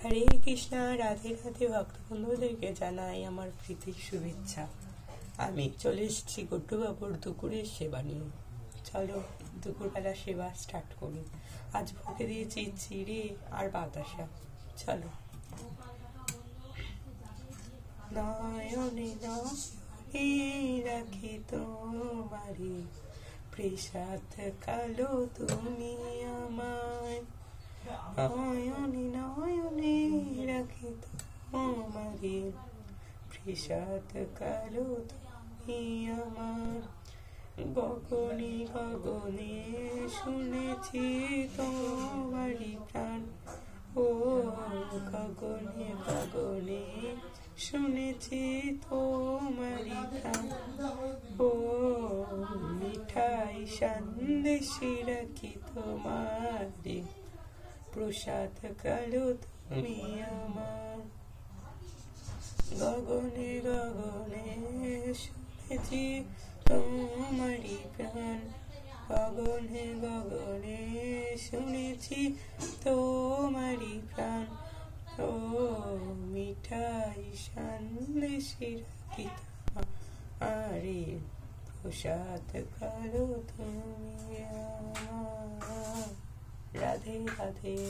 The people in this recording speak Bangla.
হরে কৃষ্ণা, রাধে রাধে। ভক্ত বন্ধুদেরকে জানাই আমার প্রীতির শুভেচ্ছা। আমি চলে এসেছি গুড্ডু বাবুর দুপুরের সেবা নিয়ে। চলো দুপুরবেলা সেবা স্টার্ট করি। আজ ভোগে দিয়েছি চিড়ে আর বাতাসা। চলো। নয়নে নয়নে রাখি তোমারে, প্রসাদ কালো তুমি আমায়। নয়নে নয়নে রাখি তোমারে, প্রসাদ কালো তুমি আমার। গগনে গগনে শুনেছি তোমারি প্রাণ, ও গগনে গগনে শুনেছি তোমারি প্রাণ। ও মিঠাই সন্দেশে রাখি তোমারে, প্রসাদ কালো তুমি আমার। গগনে গগনে শুনেছি তোমারি প্রাণ, গগনে গগনে শুনেছি তোমারি প্রাণ। ও মিঠাই সন্দেশে রাখি তোমারে, প্রসাদ কালো তুমি আমার। রাধে রাধে।